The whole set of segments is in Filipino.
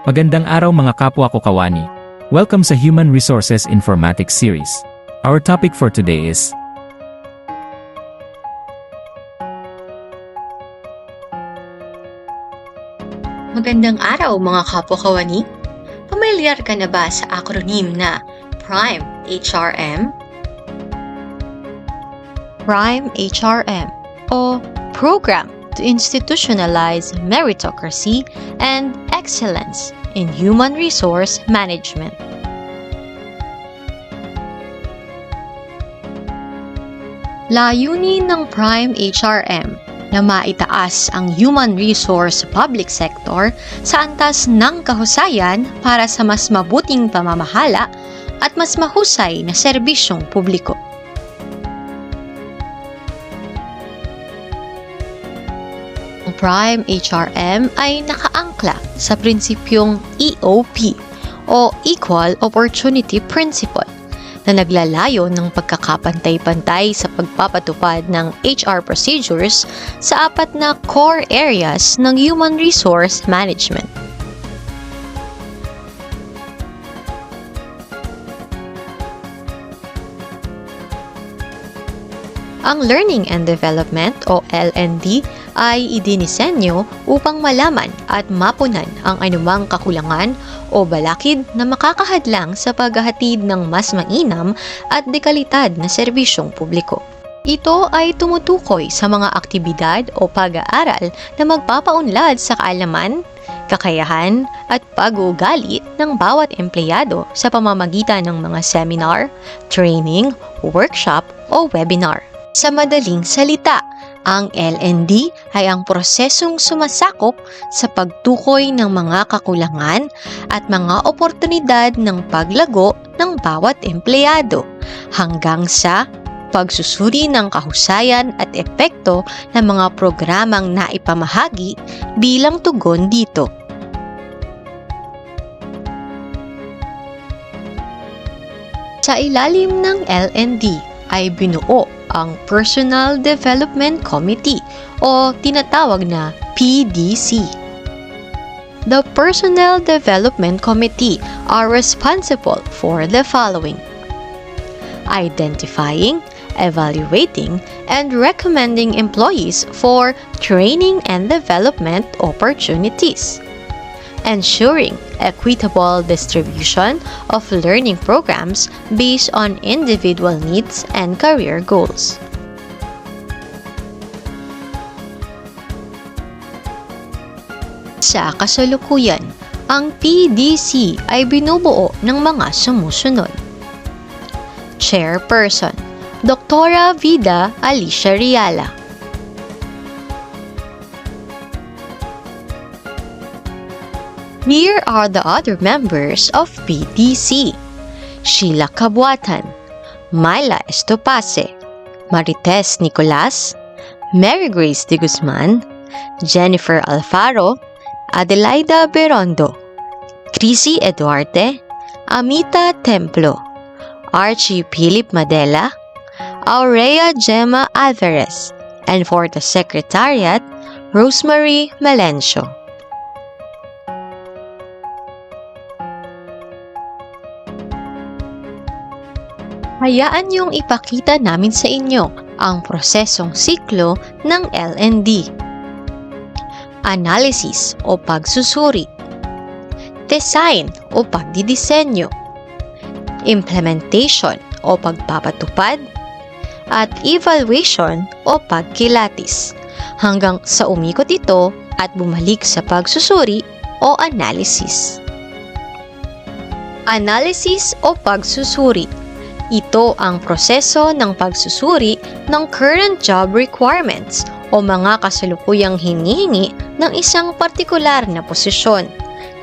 Magandang araw mga kapwa ko kawani. Welcome sa Human Resources Informatics Series. Our topic for today is Magandang araw mga kapwa kawani. Pamilyar ka na ba sa acronym na PRIME HRM? PRIME HRM o Program to Institutionalize Meritocracy and Excellence in Human Resource Management. Layunin ng PRIME HRM na maitaas ang human resource public sector sa antas ng kahusayan para sa mas mabuting pamamahala at mas mahusay na serbisyong publiko. Ang PRIME HRM ay nakaangkla sa prinsipyong EOP o Equal Opportunity Principle na naglalayo ng pagkakapantay-pantay sa pagpapatupad ng HR procedures sa apat na core areas ng human resource management. Ang Learning and Development o L&D ay idinisenyo upang malaman at mapunan ang anumang kakulangan o balakid na makakahadlang sa paghahatid ng mas mainam at dekalidad na serbisyong publiko. Ito ay tumutukoy sa mga aktibidad o pag-aaral na magpapaunlad sa kaalaman, kakayahan at pag-uugali ng bawat empleyado sa pamamagitan ng mga seminar, training, workshop o webinar. Sa madaling salita, ang L&D ay ang prosesong sumasakop sa pagtukoy ng mga kakulangan at mga oportunidad ng paglago ng bawat empleyado hanggang sa pagsusuri ng kahusayan at epekto ng mga programang naipamahagi bilang tugon dito. Sa ilalim ng L&D ay binuo ang Personal Development Committee o tinatawag na PDC. The Personnel Development Committee are responsible for the following: identifying, evaluating, and recommending employees for training and development opportunities, ensuring equitable distribution of learning programs based on individual needs and career goals. Sa kasalukuyan, ang PDC ay binubuo ng mga sumusunod. Chairperson, Dr. Vida Alicia Riala. Here are the other members of PDC: Sheila Cabuatan, Myla Estopace, Marites Nicolas, Mary Grace de Guzman, Jennifer Alfaro, Adelaida Berondo, Chrissy Eduarte, Amita Templo, Archie Philip Madela, Aurea Gemma Alvarez, and for the Secretariat, Rosemary Melencio. Hayaan niyong ipakita namin sa inyo ang prosesong siklo ng L&D. Analysis o pagsusuri, design o pagdidisenyo, implementation o pagpapatupad, at evaluation o pagkilatis, hanggang sa umikot ito at bumalik sa pagsusuri o analysis. Analysis o pagsusuri. Ito ang proseso ng pagsusuri ng current job requirements o mga kasalukuyang hinihingi ng isang partikular na posisyon.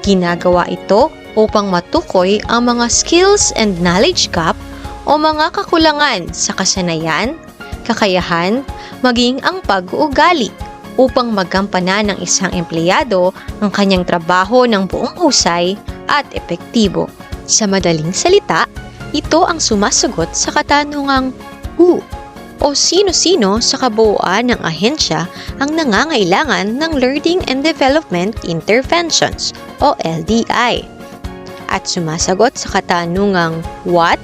Ginagawa ito upang matukoy ang mga skills and knowledge gap o mga kakulangan sa kasanayan, kakayahan, maging ang pag-uugali upang magampanan ng isang empleyado ang kanyang trabaho ng buong husay at epektibo. Sa madaling salita, ito ang sumasagot sa katanungang who o sino-sino sa kabuuan ng ahensya ang nangangailangan ng learning and development interventions o LDI at sumasagot sa katanungang what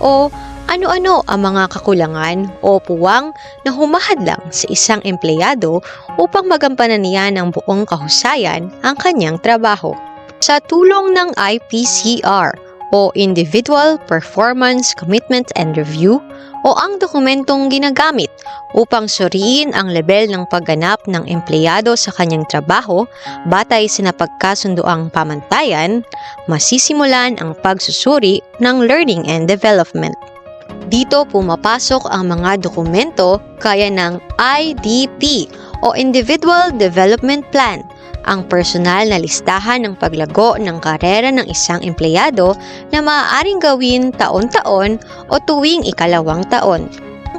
o ano-ano ang mga kakulangan o puwang na humahadlang sa isang empleyado upang magampanan niya ng buong kahusayan ang kanyang trabaho. Sa tulong ng IPCR o Individual Performance Commitment and Review o ang dokumentong ginagamit upang suriin ang level ng pagganap ng empleyado sa kanyang trabaho batay sa napagkasundoang pamantayan, masisimulan ang pagsusuri ng learning and development. Dito pumapasok ang mga dokumento gaya ng IDP o Individual Development Plan, ang personal na listahan ng paglago ng karera ng isang empleyado na maaaring gawin taon-taon o tuwing ikalawang taon.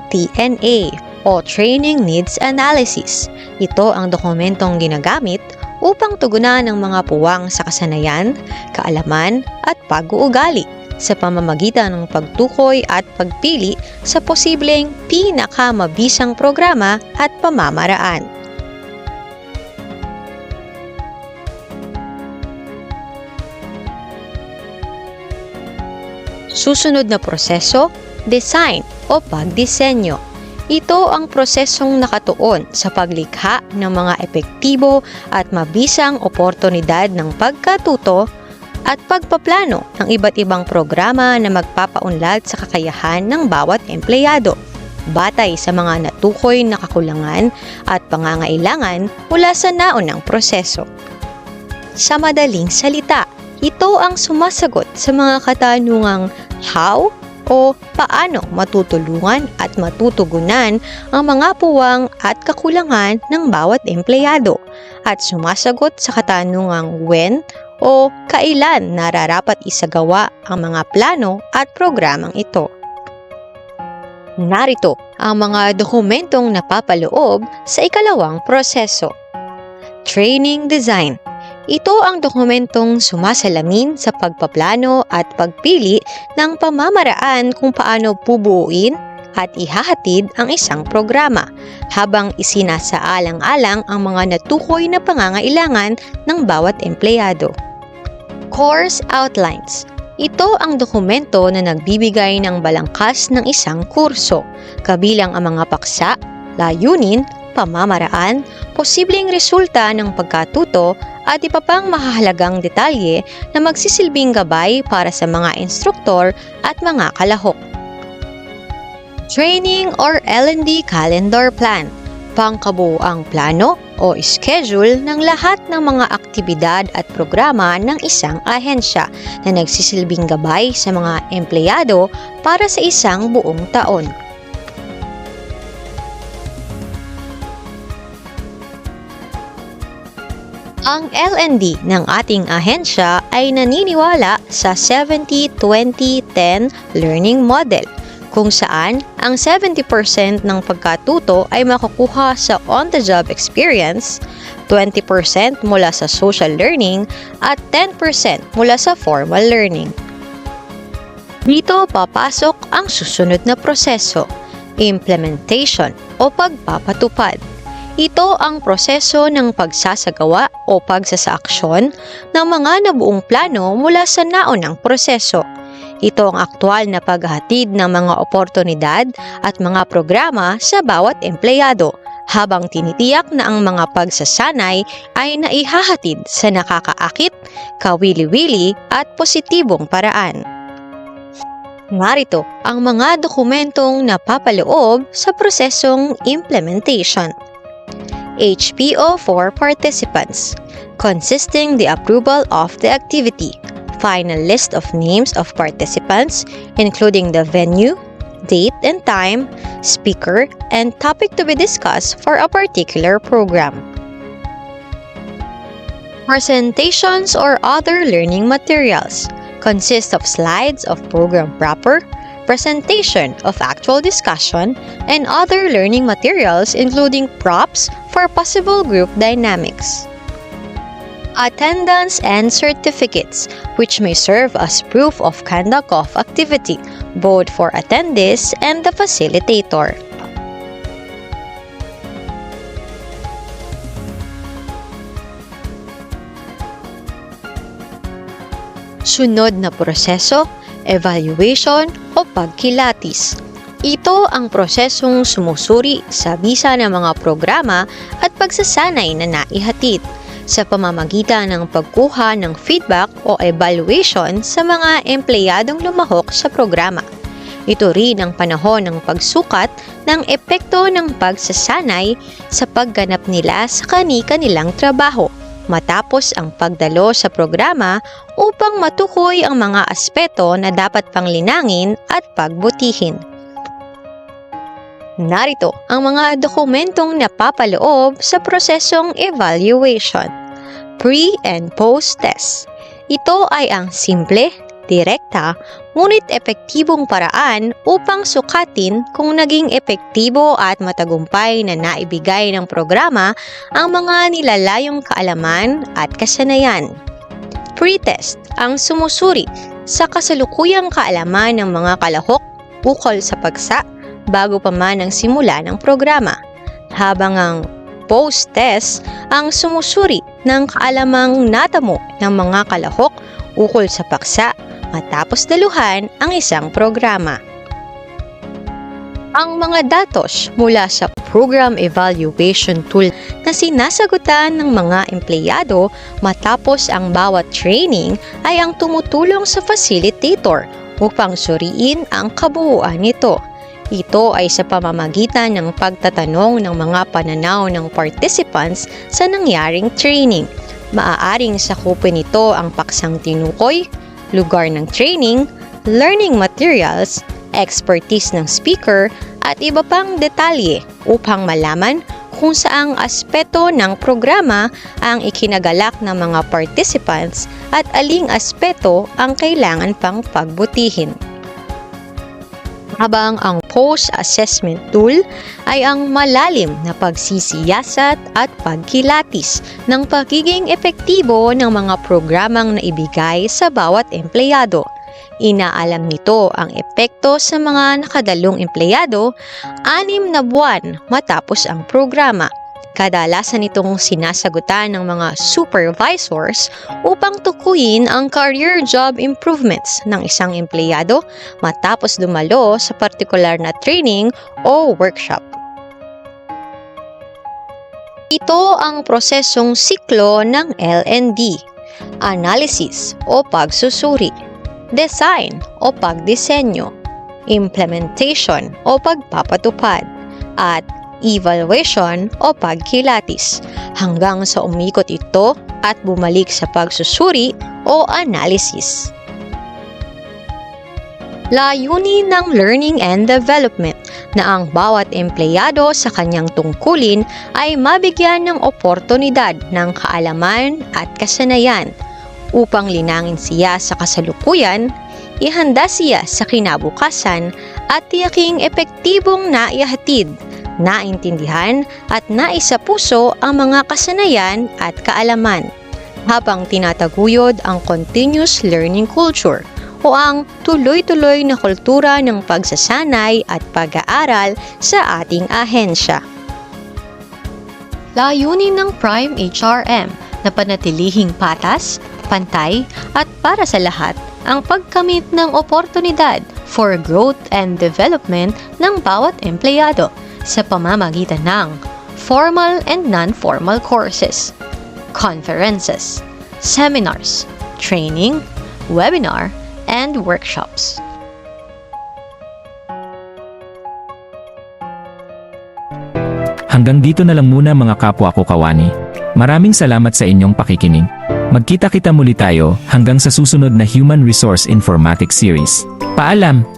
TNA o Training Needs Analysis. Ito ang dokumentong ginagamit upang tugunan ang mga puwang sa kasanayan, kaalaman at pag-uugali sa pamamagitan ng pagtukoy at pagpili sa posibleng pinakamabisang programa at pamamaraan. Susunod na proseso, design o pagdisenyo. Ito ang prosesong nakatuon sa paglikha ng mga epektibo at mabisang oportunidad ng pagkatuto at pagpaplano ng iba't ibang programa na magpapaunlad sa kakayahan ng bawat empleyado, batay sa mga natukoy na kakulangan at pangangailangan mula sa naunang proseso. Sa madaling salita, ito ang sumasagot sa mga katanungang how o paano matutulungan at matutugunan ang mga puwang at kakulangan ng bawat empleyado at sumasagot sa katanungang when o kailan nararapat isagawa ang mga plano at programang ito. Narito ang mga dokumentong napapaloob sa ikalawang proseso. Training Design. Ito ang dokumentong sumasalamin sa pagpaplano at pagpili ng pamamaraan kung paano bubuuin at ihahatid ang isang programa habang isinasaalang-alang ang mga natukoy na pangangailangan ng bawat empleyado. Course Outlines. Ito ang dokumento na nagbibigay ng balangkas ng isang kurso, kabilang ang mga paksa, layunin, pamamaraan, posibleng resulta ng pagkatuto at iba pang mahahalagang detalye na magsisilbing gabay para sa mga instruktor at mga kalahok. Training or L&D Calendar Plan. Pangkabuoang plano o schedule ng lahat ng mga aktibidad at programa ng isang ahensya na nagsisilbing gabay sa mga empleyado para sa isang buong taon. Ang L&D ng ating ahensya ay naniniwala sa 70-20-10 learning model, kung saan ang 70% ng pagkatuto ay makukuha sa on-the-job experience, 20% mula sa social learning, at 10% mula sa formal learning. Dito papasok ang susunod na proseso, implementation o pagpapatupad. Ito ang proseso ng pagsasagawa o pagsasaaksyon ng mga nabuong plano mula sa naunang proseso. Ito ang aktwal na paghahatid ng mga oportunidad at mga programa sa bawat empleyado, habang tinitiyak na ang mga pagsasanay ay naihahatid sa nakakaakit, kawili-wili at positibong paraan. Narito ang mga dokumentong napapaloob sa prosesong implementation. HPO for participants, consisting the approval of the activity, final list of names of participants, including the venue, date and time, speaker, and topic to be discussed for a particular program. Presentations or other learning materials consist of slides of program proper, presentation of actual discussion, and other learning materials including props for possible group dynamics. Attendance and certificates, which may serve as proof of conduct of activity, both for attendees and the facilitator. sunod na proseso, evaluation o pagkilatis. Ito ang prosesong sumusuri sa bisa ng mga programa at pagsasanay na naihatid sa pamamagitan ng pagkuha ng feedback o evaluation sa mga empleyadong lumahok sa programa. Ito rin ang panahon ng pagsukat ng epekto ng pagsasanay sa pagganap nila sa kani-kanilang trabaho matapos ang pagdalo sa programa upang matukoy ang mga aspeto na dapat panglinangin at pagbutihin. Narito ang mga dokumentong napapaloob sa prosesong evaluation. Pre- and post-test. Ito ay ang simple, direkta, ngunit epektibong paraan upang sukatin kung naging epektibo at matagumpay na naibigay ng programa ang mga nilalayong kaalaman at kasanayan. Pre-test ang sumusuri sa kasalukuyang kaalaman ng mga kalahok ukol sa pagsa bago pa man ang simula ng programa, habang ang post-test ang sumusuri ng kaalamang natamo ng mga kalahok ukol sa paksa matapos daluhan ang isang programa. Ang mga datos mula sa Program Evaluation Tool na sinasagutan ng mga empleyado matapos ang bawat training ay ang tumutulong sa facilitator upang suriin ang kabuuan nito. Ito ay sa pamamagitan ng pagtatanong ng mga pananaw ng participants sa nangyaring training. Maaaring sakupin nito ang paksang tinukoy, lugar ng training, learning materials, expertise ng speaker, at iba pang detalye upang malaman kung saang aspeto ng programa ang ikinagalak ng mga participants at aling aspeto ang kailangan pang pagbutihin. Habang ang post-assessment tool ay ang malalim na pagsisiyasat at pagkilatis ng pagiging epektibo ng mga programang naibigay sa bawat empleyado. Inaalam nito ang epekto sa mga nakadalong empleyado 6 na buwan matapos ang programa. Kadalasan itong sinasagutan ng mga supervisors upang tukuyin ang career job improvements ng isang empleyado matapos dumalo sa partikular na training o workshop. Ito ang prosesong siklo ng L&D, analysis o pagsusuri, design o pagdisenyo, implementation o pagpapatupad, at evaluation o pagkilatis hanggang sa umikot ito at bumalik sa pagsusuri o analysis. Layunin ng learning and development na ang bawat empleyado sa kanyang tungkulin ay mabigyan ng oportunidad ng kaalaman at kasanayan upang linangin siya sa kasalukuyan, ihanda siya sa kinabukasan at tiyaking epektibong naihatid, naintindihan at naisapuso ang mga kasanayan at kaalaman habang tinataguyod ang continuous learning culture o ang tuloy-tuloy na kultura ng pagsasanay at pag-aaral sa ating ahensya. Layunin ng Prime HRM na panatilihing patas, pantay at para sa lahat ang pagkamit ng oportunidad for growth and development ng bawat empleyado sa pamamagitan ng formal and non-formal courses, conferences, seminars, training, webinar, and workshops. Hanggang dito na lang muna mga kapwa ko kawani. Maraming salamat sa inyong pakikinig. Magkita-kita muli tayo hanggang sa susunod na Human Resource Informatics Series. Paalam!